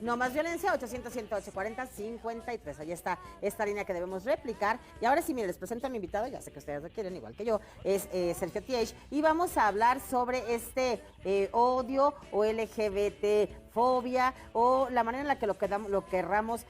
No más violencia, 800-108-40-53. Ahí está esta línea que debemos replicar. Y ahora sí, miren, les presento a mi invitado, ya sé que ustedes lo quieren igual que yo, es Sergio Tiech, y vamos a hablar sobre este odio o LGBT fobia o la manera en la que lo querramos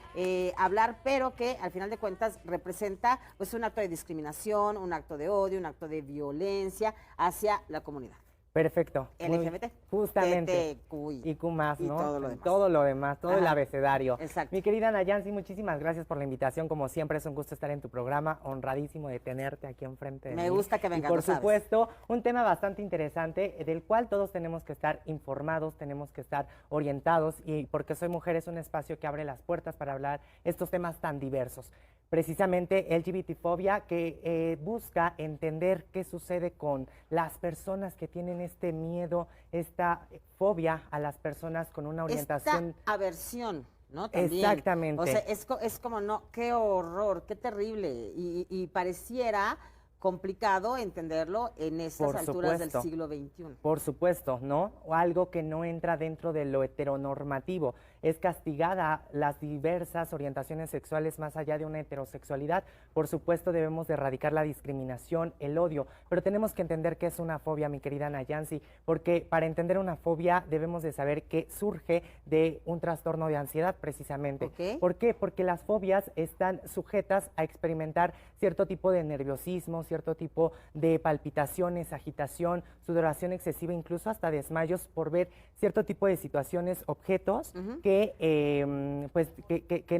hablar, pero que al final de cuentas representa pues un acto de discriminación, un acto de odio, un acto de violencia hacia la comunidad. Perfecto. LGBT. Justamente. TTQI. Y Q más, ¿no? Y todo lo demás. Todo lo demás, todo el abecedario. Exacto. Mi querida Nayansi, muchísimas gracias por la invitación. Como siempre, es un gusto estar en tu programa. Honradísimo de tenerte aquí enfrente de mí. Me gusta que vengas, y por supuesto, un tema bastante interesante del cual todos tenemos que estar informados, tenemos que estar orientados. Y porque soy mujer, es un espacio que abre las puertas para hablar estos temas tan diversos. Precisamente LGBTfobia, que busca entender qué sucede con las personas que tienen este miedo, esta fobia a las personas con una orientación. Esta aversión, ¿no? También. Exactamente. O sea, es como, no, qué horror, qué terrible. Y pareciera complicado entenderlo en estas alturas del siglo XXI. Por supuesto, ¿no? O algo que no entra dentro de lo heteronormativo. Es castigada las diversas orientaciones sexuales más allá de una heterosexualidad. Por supuesto, debemos de erradicar la discriminación, el odio, pero tenemos que entender qué es una fobia, mi querida Nayansi, porque para entender una fobia debemos de saber que surge de un trastorno de ansiedad, precisamente. Okay. ¿Por qué? Porque las fobias están sujetas a experimentar cierto tipo de nerviosismo, cierto tipo de palpitaciones, agitación, sudoración excesiva, incluso hasta desmayos por ver cierto tipo de situaciones, objetos que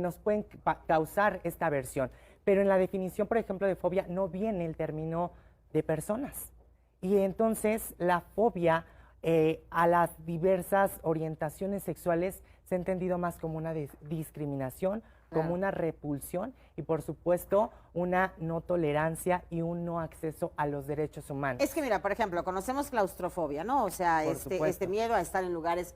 nos pueden causar esta aversión. Pero en la definición, por ejemplo, de fobia no viene el término de personas. Y entonces la fobia a las diversas orientaciones sexuales se ha entendido más como una discriminación, como una repulsión y, por supuesto, una no tolerancia y un no acceso a los derechos humanos. Es que mira, por ejemplo, conocemos claustrofobia, ¿no? O sea, este miedo a estar en lugares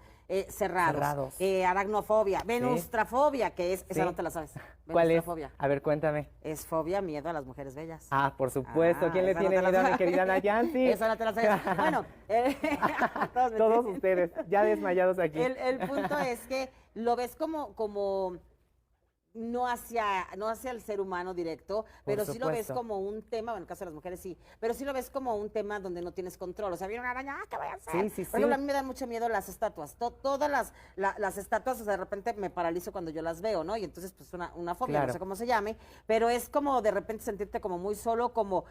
cerrados. Aracnofobia, venustrafobia, que es, esa no te la sabes. ¿Cuál es? A ver, cuéntame. Es fobia, miedo a las mujeres bellas. Ah, por supuesto. ¿Quién le tiene miedo a mi querida Nayansi? Eso no te la sabes. Bueno, todos ustedes, ya desmayados aquí. El punto es que lo ves como no hacia el ser humano directo, pero sí lo ves como un tema, bueno, en el caso de las mujeres sí, pero sí lo ves como un tema donde no tienes control. O sea, viene una araña, ¿qué voy a hacer? Sí. Por ejemplo, a mí me dan mucho miedo las estatuas. Todas las estatuas, o sea, de repente me paralizo cuando yo las veo, ¿no? Y entonces, pues, una fobia, claro. No sé cómo se llame, pero es como de repente sentirte como muy solo, como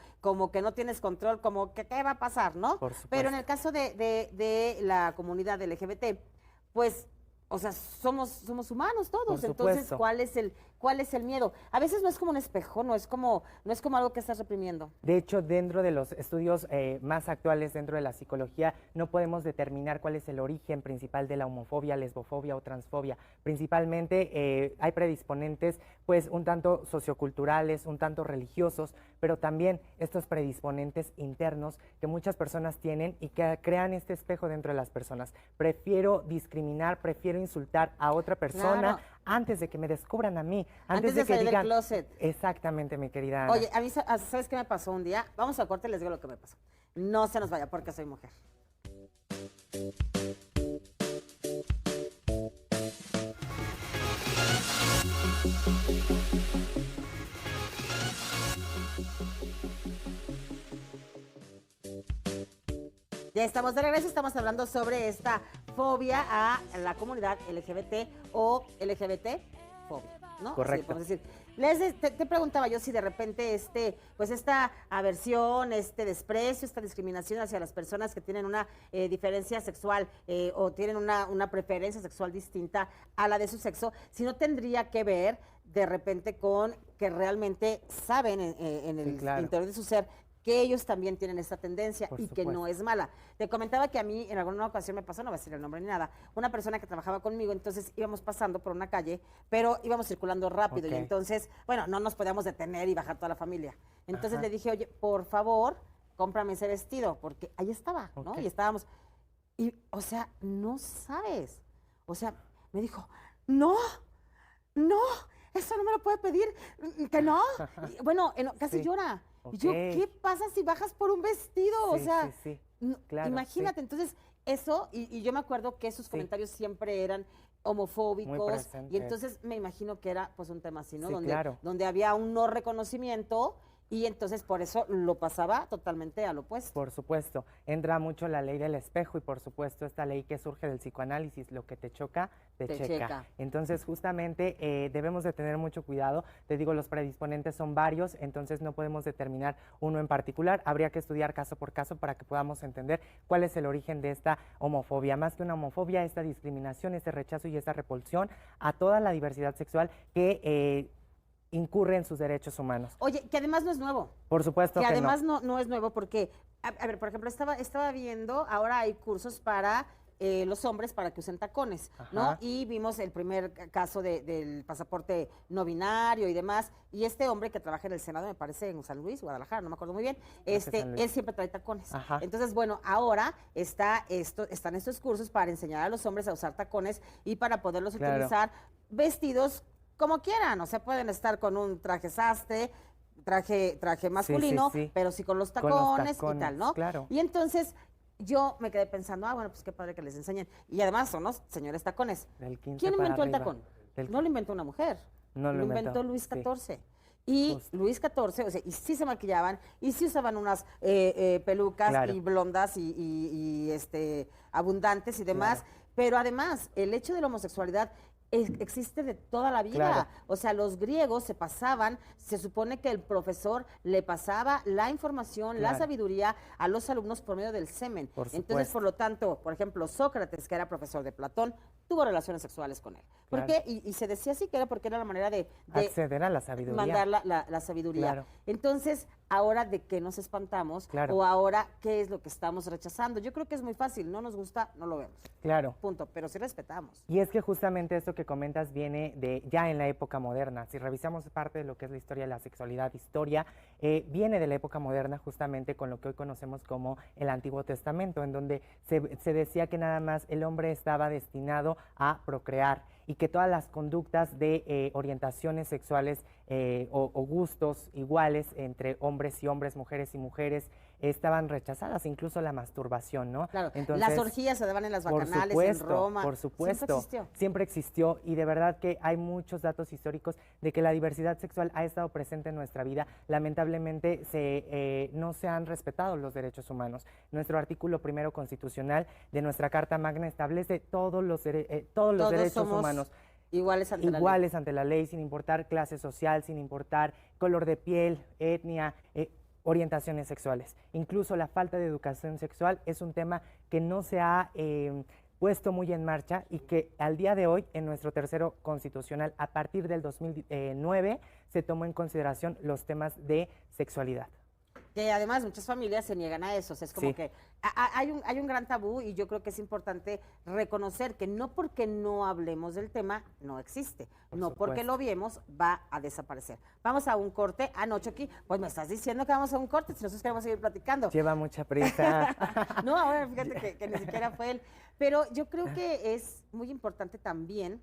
que no tienes control, como que qué va a pasar, ¿no? Por supuesto. Pero en el caso de la comunidad LGBT, pues, o sea, somos humanos todos, entonces, ¿cuál es el miedo? A veces no es como un espejo, no es como algo que estás reprimiendo. De hecho, dentro de los estudios más actuales, dentro de la psicología, no podemos determinar cuál es el origen principal de la homofobia, lesbofobia o transfobia. Principalmente hay predisponentes, pues, un tanto socioculturales, un tanto religiosos, pero también estos predisponentes internos que muchas personas tienen y que crean este espejo dentro de las personas. Prefiero discriminar, prefiero insultar a otra persona, claro, antes de que me descubran a mí, antes de que salir digan, del closet. Exactamente, mi querida Ana. Oye, a mí, ¿sabes qué me pasó un día? Vamos a corte y les digo lo que me pasó. No se nos vaya porque soy mujer. Ya estamos de regreso, estamos hablando sobre esta fobia a la comunidad LGBT o LGBT fobia, ¿no? Correcto. Sí, te preguntaba yo si de repente pues esta aversión, este desprecio, esta discriminación hacia las personas que tienen una diferencia sexual o tienen una preferencia sexual distinta a la de su sexo, si no tendría que ver de repente con que realmente saben en el interior de su ser que ellos también tienen esta tendencia y que no es mala. Te comentaba que a mí en alguna ocasión me pasó, no voy a decir el nombre ni nada, una persona que trabajaba conmigo, entonces íbamos pasando por una calle, pero íbamos circulando rápido y entonces, bueno, no nos podíamos detener y bajar toda la familia. Entonces le dije, oye, por favor, cómprame ese vestido, porque ahí estaba, ¿no? Y estábamos, y, o sea, no sabes. O sea, me dijo, no, eso no me lo puede pedir, que no. Y, bueno, casi llora. Y yo, ¿qué pasa si bajas por un vestido? O sea, claro, imagínate, entonces eso, y yo me acuerdo que esos comentarios siempre eran homofóbicos, presente. y entonces me imagino que era pues un tema así, ¿no? Sí, donde, claro. donde había un no reconocimiento y entonces por eso lo pasaba totalmente al opuesto. Por supuesto, entra mucho la ley del espejo y por supuesto esta ley que surge del psicoanálisis, lo que te choca, te checa. Entonces justamente debemos de tener mucho cuidado, te digo, los predisponentes son varios, entonces no podemos determinar uno en particular, habría que estudiar caso por caso para que podamos entender cuál es el origen de esta homofobia, más que una homofobia, esta discriminación, este rechazo y esta repulsión a toda la diversidad sexual que incurre en sus derechos humanos. Oye, que además no es nuevo. Por supuesto Que que además no es nuevo porque, a ver, por ejemplo, estaba viendo, ahora hay cursos para los hombres para que usen tacones, ¿no? Ajá. Y vimos el primer caso del pasaporte no binario y demás, y este hombre que trabaja en el Senado, me parece en San Luis, Guadalajara, no me acuerdo muy bien, San Luis. él siempre trae tacones. Ajá. Entonces, bueno, ahora están estos cursos para enseñar a los hombres a usar tacones y para poderlos Claro. utilizar vestidos como quieran, o sea, pueden estar con un traje sastre, traje masculino, sí. pero sí con los Con los tacones y tacones, tal, ¿no? claro. Y entonces yo me quedé pensando, bueno, pues qué padre que les enseñen. Y además son los señores tacones. Del 15 ¿Quién para inventó el arriba. tacón? Del- No lo inventó una mujer. No lo inventó, Luis sí. XIV. Y Justo. Luis XIV, o sea, y sí se maquillaban, y sí usaban unas pelucas Claro. y blondas y abundantes y demás. Pero además, el hecho de la homosexualidad existe de toda la vida. Claro. O sea, los griegos se pasaban, se supone que el profesor le pasaba la información, la Claro. sabiduría a los alumnos por medio del semen. Por Entonces, supuesto. por lo tanto, por ejemplo, Sócrates, que era profesor de Platón, tuvo relaciones sexuales con él. ¿Por Claro. qué? Y se decía así, que era porque era la manera de Acceder a la sabiduría. mandar la sabiduría. Claro. Entonces, ahora de qué nos espantamos Claro. o ahora qué es lo que estamos rechazando. Yo creo que es muy fácil, no nos gusta, no lo vemos. Claro. Punto, pero sí respetamos. Y es que justamente esto que comentas viene de ya en la época moderna. Si revisamos parte de lo que es la historia de la sexualidad, viene de la época moderna justamente con lo que hoy conocemos como el Antiguo Testamento, en donde se decía que nada más el hombre estaba destinado a procrear y que todas las conductas de orientaciones sexuales o gustos iguales entre hombres y hombres, mujeres y mujeres, estaban rechazadas, incluso la masturbación, ¿no? Claro, Entonces, las orgías se daban en las por bacanales, supuesto, en Roma. por supuesto, Siempre existió. y de verdad que hay muchos datos históricos de que la diversidad sexual ha estado presente en nuestra vida. Lamentablemente no se han respetado los derechos humanos. Nuestro artículo primero constitucional de nuestra Carta Magna establece todos los derechos somos humanos. iguales ante la ley. Iguales ante la ley, sin importar clase social, sin importar color de piel, etnia, orientaciones sexuales. Incluso la falta de educación sexual es un tema que no se ha puesto muy en marcha y que al día de hoy, en nuestro tercero constitucional, a partir del 2009, se tomó en consideración los temas de sexualidad. Que además muchas familias se niegan a eso, o sea, es como Sí. que hay un gran tabú y yo creo que es importante reconocer que no porque no hablemos del tema, no existe, no porque lo viemos, va a desaparecer. Vamos a un corte. Chucky, pues me estás diciendo que vamos a un corte, si nosotros queremos seguir platicando. Lleva mucha prisa. No, ahora fíjate que ni siquiera fue él, pero yo creo que es muy importante también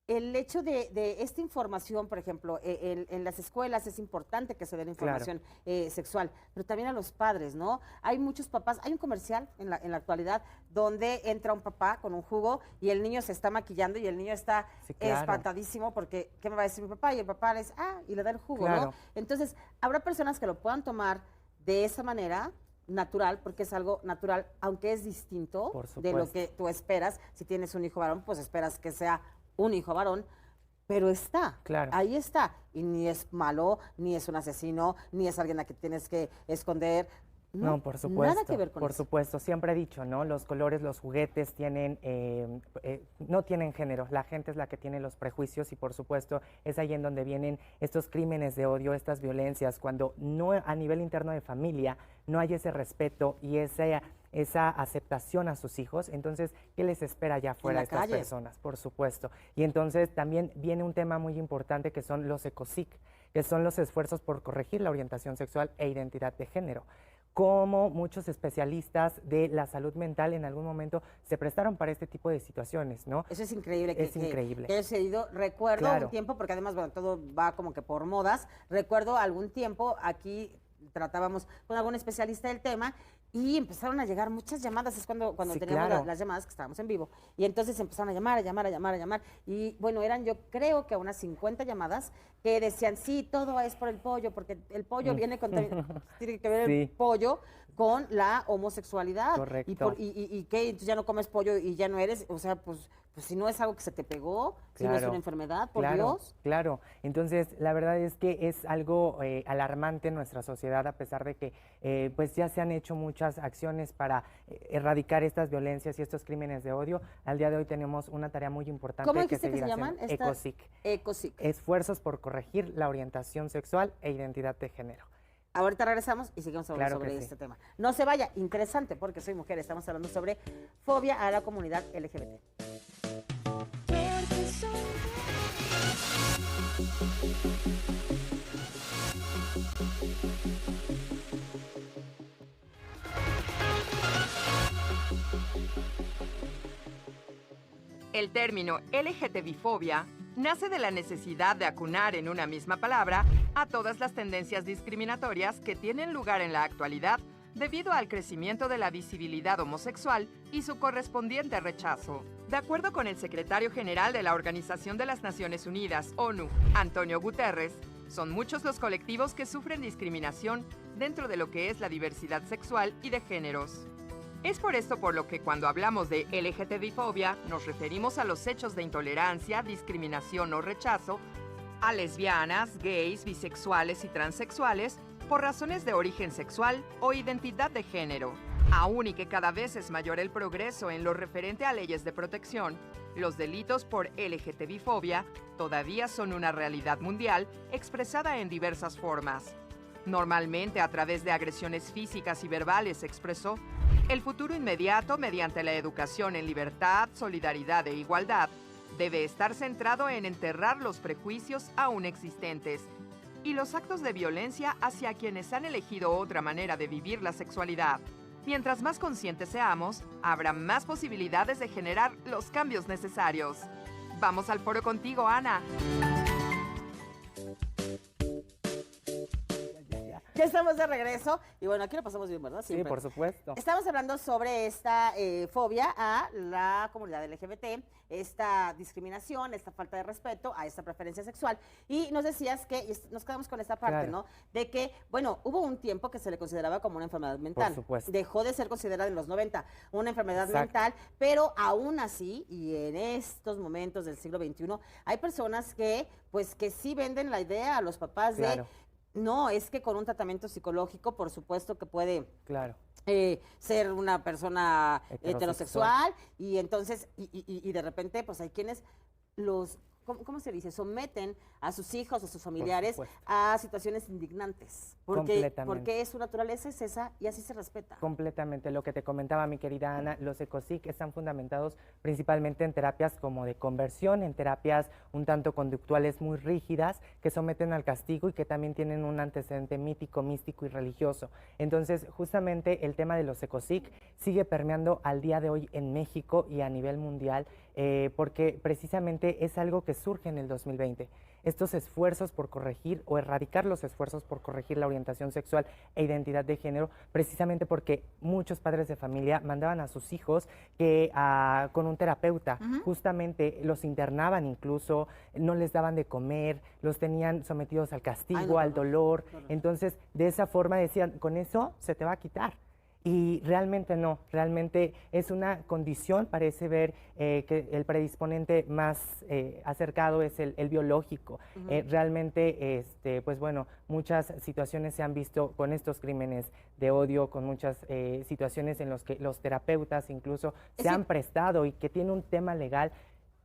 el hecho de esta información, por ejemplo, en las escuelas es importante que se den información sexual, pero también a los padres, ¿no? Hay muchos papás, hay un comercial en la actualidad donde entra un papá con un jugo y el niño se está maquillando y el niño está Sí, claro. espantadísimo porque, ¿qué me va a decir mi papá? Y el papá le dice, y le da el jugo, Claro. ¿no? Entonces, habrá personas que lo puedan tomar de esa manera, natural, porque es algo natural, aunque es distinto Por de lo supuesto. que tú esperas. Si tienes un hijo varón, pues esperas que sea un hijo varón, pero está, Claro. ahí está, y ni es malo, ni es un asesino, ni es alguien a quien tienes que esconder. No, por supuesto. Nada que ver con por eso. supuesto, siempre he dicho, ¿no? Los colores, los juguetes no tienen género. La gente es la que tiene los prejuicios y por supuesto es ahí en donde vienen estos crímenes de odio, estas violencias, cuando no a nivel interno de familia no hay ese respeto y esa aceptación a sus hijos, entonces, ¿qué les espera allá afuera la a estas calle. personas? Por supuesto. Y entonces también viene un tema muy importante que son los ECOSIC, que son los esfuerzos por corregir la orientación sexual e identidad de género. Como muchos especialistas de la salud mental en algún momento se prestaron para este tipo de situaciones, ¿no? Eso es increíble. Es increíble. Que haya sucedido. Recuerdo Claro. un tiempo, porque además, bueno, todo va como que por modas. Recuerdo algún tiempo aquí tratábamos con algún especialista del tema Y empezaron a llegar muchas llamadas, es cuando Sí, teníamos claro. las llamadas que estábamos en vivo. Y entonces empezaron a llamar, a llamar, a llamar, a llamar. Y bueno, eran yo creo que unas 50 llamadas que decían, sí, todo es por el pollo, porque el pollo viene con, tiene que ver el Sí, pollo con la homosexualidad. correcto. Y qué, entonces ya no comes pollo y ya no eres, o sea, pues si no es algo que se te pegó, si no es Claro, una enfermedad, por claro, Dios. claro. Entonces, la verdad es que es algo alarmante en nuestra sociedad, a pesar de que pues ya se han hecho muchas acciones para erradicar estas violencias y estos crímenes de odio. Al día de hoy tenemos una tarea muy importante ¿Cómo que dijiste que seguir se haciendo. llaman? ECOSIC. ECOSIC. Esfuerzos por corregir la orientación sexual e identidad de género. Ahorita regresamos y seguimos hablando Claro que sobre sí. este tema. No se vaya, interesante, porque soy mujer, estamos hablando sobre fobia a la comunidad LGBT. El término LGTBifobia nace de la necesidad de acunar en una misma palabra a todas las tendencias discriminatorias que tienen lugar en la actualidad debido al crecimiento de la visibilidad homosexual y su correspondiente rechazo. De acuerdo con el secretario general de la Organización de las Naciones Unidas, ONU, Antonio Guterres, son muchos los colectivos que sufren discriminación dentro de lo que es la diversidad sexual y de géneros. Es por esto por lo que cuando hablamos de LGTBifobia nos referimos a los hechos de intolerancia, discriminación o rechazo a lesbianas, gays, bisexuales y transexuales por razones de origen sexual o identidad de género. Aún y que cada vez es mayor el progreso en lo referente a leyes de protección, los delitos por LGTBifobia todavía son una realidad mundial expresada en diversas formas. Normalmente a través de agresiones físicas y verbales, expresó. El futuro inmediato, mediante la educación en libertad, solidaridad e igualdad, debe estar centrado en enterrar los prejuicios aún existentes y los actos de violencia hacia quienes han elegido otra manera de vivir la sexualidad. Mientras más conscientes seamos, habrá más posibilidades de generar los cambios necesarios. Vamos al foro contigo, Ana. Ya estamos de regreso y bueno, aquí lo pasamos bien, ¿verdad? Sí, Siempre. por supuesto. Estamos hablando sobre esta fobia a la comunidad LGBT, esta discriminación, esta falta de respeto a esta preferencia sexual. Y nos decías que, y nos quedamos con esta parte, Claro. ¿no? De que, bueno, hubo un tiempo que se le consideraba como una enfermedad mental. supuesto. Dejó de ser considerada en los 90 una enfermedad Exacto. mental, pero aún así, y en estos momentos del siglo XXI, hay personas que, pues, que sí venden la idea a los papás Claro. de... No, es que con un tratamiento psicológico, por supuesto que puede Claro. ser una persona Heterosexual. heterosexual y entonces, y de repente, pues hay quienes los, ¿cómo se dice? Someten a sus hijos o sus familiares supuesto. a situaciones indignantes. Completamente. Porque su naturaleza es esa y así se respeta. Completamente. Lo que te comentaba mi querida Ana, los ECOSIC están fundamentados principalmente en terapias como de conversión, en terapias un tanto conductuales muy rígidas que someten al castigo y que también tienen un antecedente mítico, místico y religioso. Entonces, justamente el tema de los ECOSIC sigue permeando al día de hoy en México y a nivel mundial porque precisamente es algo que surge en el 2020. Estos esfuerzos por corregir o erradicar los esfuerzos por corregir la orientación sexual e identidad de género, precisamente porque muchos padres de familia mandaban a sus hijos con un terapeuta, justamente los internaban incluso, no les daban de comer, los tenían sometidos al castigo, Ay, no, al no, dolor. no, no. Entonces, de esa forma decían, con eso se te va a quitar. Y realmente no, realmente es una condición, parece ver que el predisponente más acercado es el biológico. Realmente, pues bueno, muchas situaciones se han visto con estos crímenes de odio, con muchas situaciones en las que los terapeutas incluso se han prestado y que tiene un tema legal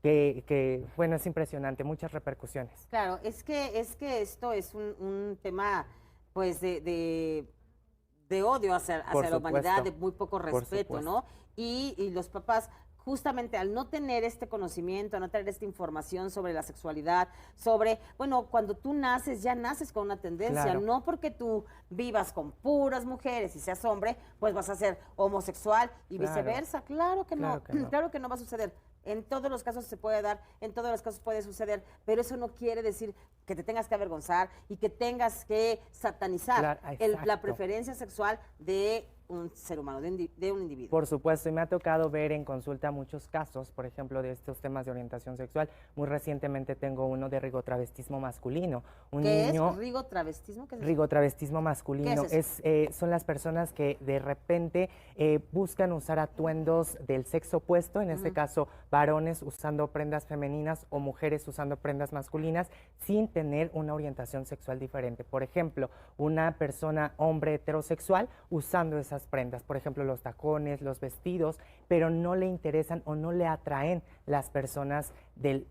que, bueno, es impresionante, muchas repercusiones. Claro, es que esto es un tema, pues, de odio hacia Por la humanidad, supuesto, de muy poco por respeto, ¿no? supuesto. Y los papás, justamente al no tener este conocimiento, no tener esta información sobre la sexualidad, sobre, bueno, cuando tú naces, ya naces con una tendencia, Claro. no porque tú vivas con puras mujeres y seas hombre, pues vas a ser homosexual y Claro. viceversa. Claro que no, Claro que no. claro que no va a suceder. En todos los casos se puede dar, en todos los casos puede suceder, pero eso no quiere decir que te tengas que avergonzar y que tengas que satanizar Claro, la exacto. preferencia sexual de un ser humano, de un individuo. Por supuesto, y me ha tocado ver en consulta muchos casos, por ejemplo, de estos temas de orientación sexual. Muy recientemente tengo uno de rigotravestismo masculino. ¿Qué es rigotravestismo? ¿Qué es eso? Rigotravestismo masculino ¿Qué es eso? son las personas que de repente buscan usar atuendos del sexo opuesto, en este caso varones usando prendas femeninas o mujeres usando prendas masculinas, sin tener una orientación sexual diferente. Por ejemplo, una persona, hombre heterosexual, usando esas prendas, por ejemplo, los tacones, los vestidos, pero no le interesan o no le atraen las personas del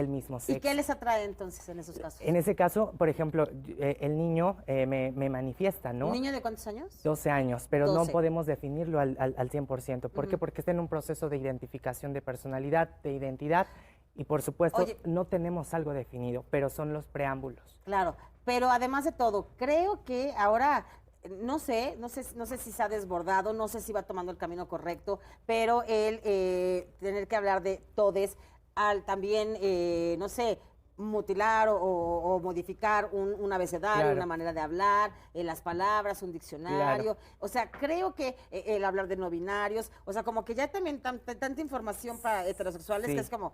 mismo sexo. ¿Y qué les atrae entonces en esos casos? En ese caso, por ejemplo, el niño me manifiesta, ¿no? ¿Un niño de cuántos años? 12 años, pero 12. no podemos definirlo al 100%. ¿Por qué? Porque está en un proceso de identificación de personalidad, de identidad, y por supuesto no tenemos algo definido, pero son los preámbulos. Claro, pero además de todo, creo que ahora, no sé si se ha desbordado, no sé si va tomando el camino correcto, pero el tener que hablar de todes, al también, no sé, mutilar o modificar un abecedario, Claro. una manera de hablar, las palabras, un diccionario. Claro. O sea, creo que el hablar de no binarios, o sea, como que ya también tanta información para heterosexuales Sí. que es como,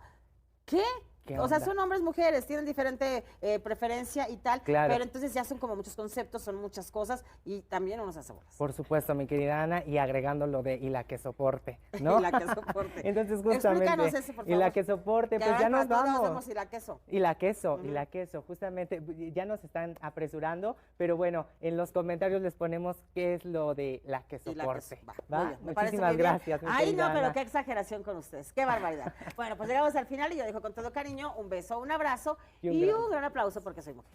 ¿qué? ¿Qué O sea, onda? son hombres, mujeres, tienen diferente preferencia y tal, Claro. pero entonces ya son como muchos conceptos, son muchas cosas y también unos aseguras. Por supuesto, mi querida Ana, y agregando lo de y la que soporte, ¿no? Y la que soporte. Entonces, justamente, Explícanos eso, por y la favor. que soporte, pues Ya, ya nos para todos vamos. hacemos y la queso. Y la queso, justamente, ya nos están apresurando, pero bueno, en los comentarios les ponemos qué es lo de la que Y la soporte. queso. ¿Va? Muy bien, me parece Muchísimas muy bien. gracias, mi Ay, querida no, pero Ana. qué exageración con ustedes, qué barbaridad. Bueno, pues llegamos al final y yo dejo con todo cariño un beso, un abrazo Y un y gran- un gran aplauso porque soy mujer.